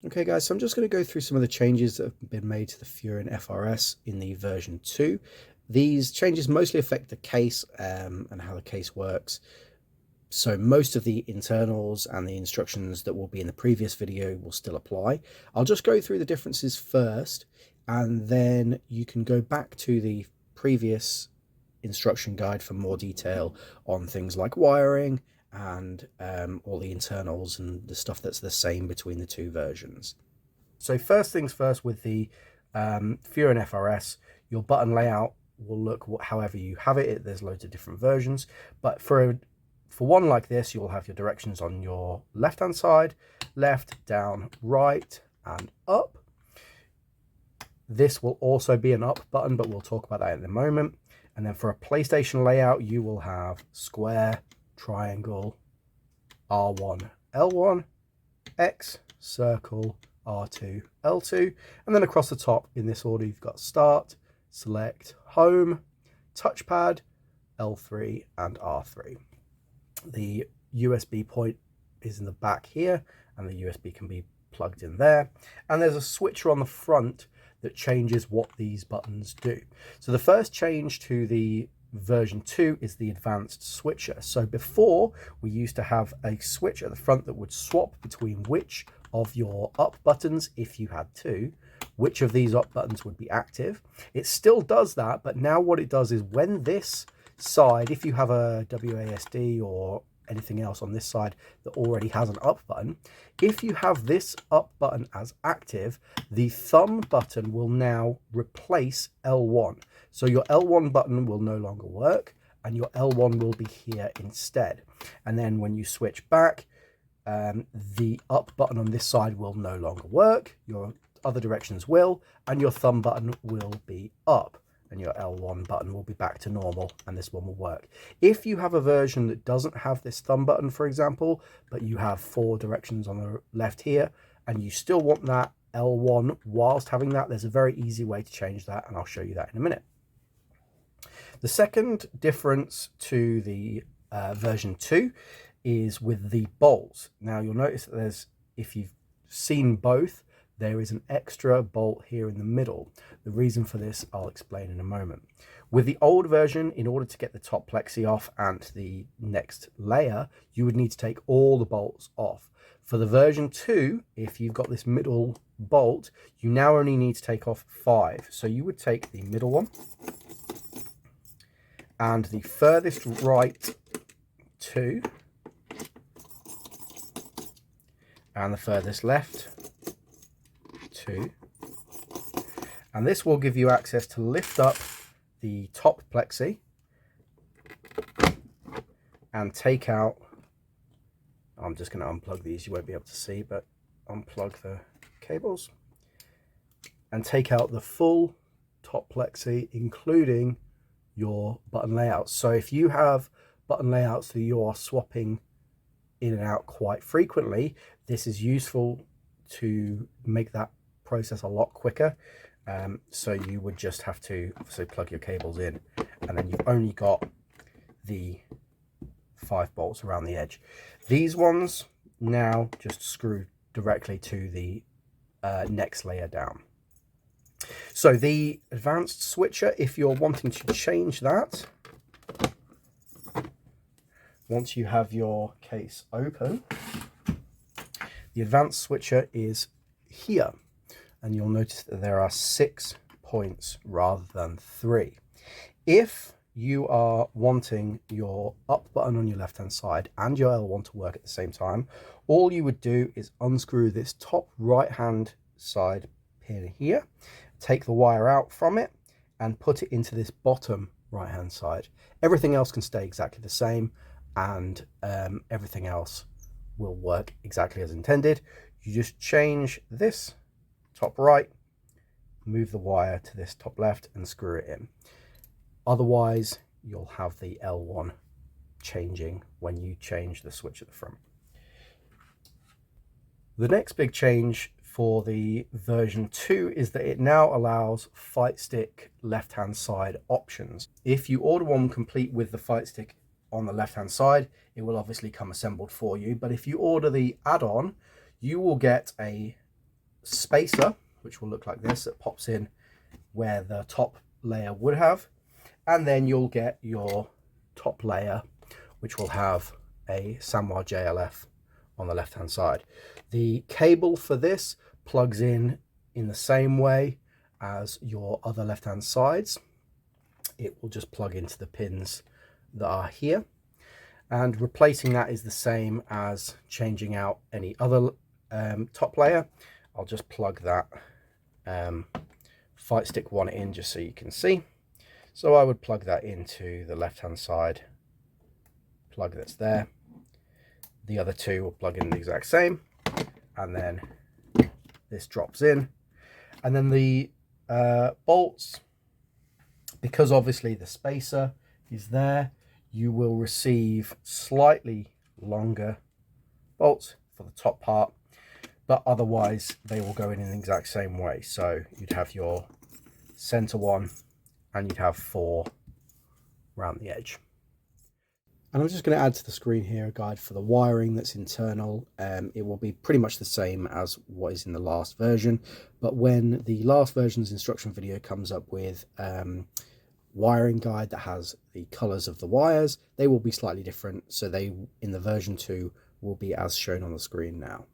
Okay guys, so I'm just going to go through some of the changes that have been made to the Furin FRS in the version 2. These changes mostly affect the case and how the case works. So most of the internals and the instructions that will be in the previous video will still apply. I'll just go through the differences first, and then you can go back to the previous instruction guide for more detail on things like wiring and all the internals and the stuff that's the same between the two versions. So first things first, with the Furin FRS, your button layout will look however you have it. There's loads of different versions, but for one like this, you'll have your directions on your left hand side: left, down, right, and up. This will also be an up button, but we'll talk about that in a moment. And then for a PlayStation layout, you will have square, triangle, R1, L1, X, circle, R2, L2, and then across the top in this order you've got start, select, home, touchpad, L3 and R3. The USB point is in the back here, and the USB can be plugged in there, and there's a switcher on the front that changes what these buttons do. So the first change to the version 2 is the advanced switcher. So before, we used to have a switch at the front that would swap between which of your up buttons, if you had two, which of these up buttons would be active. It still does that, but now what it does is when this side, if you have a WASD or anything else on this side that already has an up button, if you have this up button as active, the thumb button will now replace L1. So your L1 button will no longer work, and your L1 will be here instead. And then when you switch back, the up button on this side will no longer work, your other directions will, and your thumb button will be up, and your L1 button will be back to normal, and this one will work. If you have a version that doesn't have this thumb button, for example, but you have 4 directions on the left here, and you still want that L1 whilst having that, there's a very easy way to change that, and I'll show you that in a minute. The second difference to the version 2 is with the bolts. Now you'll notice that there's, if you've seen both, there is an extra bolt here in the middle. The reason for this I'll explain in a moment. With the old version, in order to get the top plexi off and the next layer, you would need to take all the bolts off. For the version 2, if you've got this middle bolt, you now only need to take off 5. So you would take the middle one and the furthest right 2 and the furthest left 2, and this will give you access to lift up the top plexi and take out, I'm just going to unplug these, you won't be able to see, but unplug the cables and take out the full top plexi, including your button layouts. So if you have button layouts that you are swapping in and out quite frequently, this is useful to make that process a lot quicker. So you would just have to obviously plug your cables in, and then you've only got the 5 bolts around the edge. These ones now just screw directly to the next layer down. So the advanced switcher, if you're wanting to change that, once you have your case open, the advanced switcher is here, and you'll notice that there are 6 points rather than 3. If you are wanting your up button on your left hand side and your L1 to work at the same time, all you would do is unscrew this top right hand side pin here, take the wire out from it and put it into this bottom right hand side. Everything else can stay exactly the same, and everything else will work exactly as intended. You just change this top right, move the wire to this top left and screw it in. Otherwise you'll have the L1 changing when you change the switch at the front. The next big change for the version 2 is that it now allows fight stick left hand side options. If you order one complete with the fight stick on the left hand side, it will obviously come assembled for you, but if you order the add-on, you will get a spacer, which will look like this, that pops in where the top layer would have, and then you'll get your top layer, which will have a Sanwa JLF on the left hand side. The cable for this plugs in the same way as your other left hand sides. It will just plug into the pins that are here, and replacing that is the same as changing out any other top layer. I'll just plug that fight stick one in just so you can see. So I would plug that into the left hand side plug that's there. The other two will plug in the exact same, and then this drops in. And then the bolts, because obviously the spacer is there, you will receive slightly longer bolts for the top part, but otherwise they will go in the exact same way. So you'd have your center one, and you'd have 4 around the edge. And I'm just going to add to the screen here a guide for the wiring that's internal. It will be pretty much the same as what is in the last version, but when the last version's instruction video comes up with wiring guide that has the colors of the wires, they will be slightly different. So they, in the version 2, will be as shown on the screen now.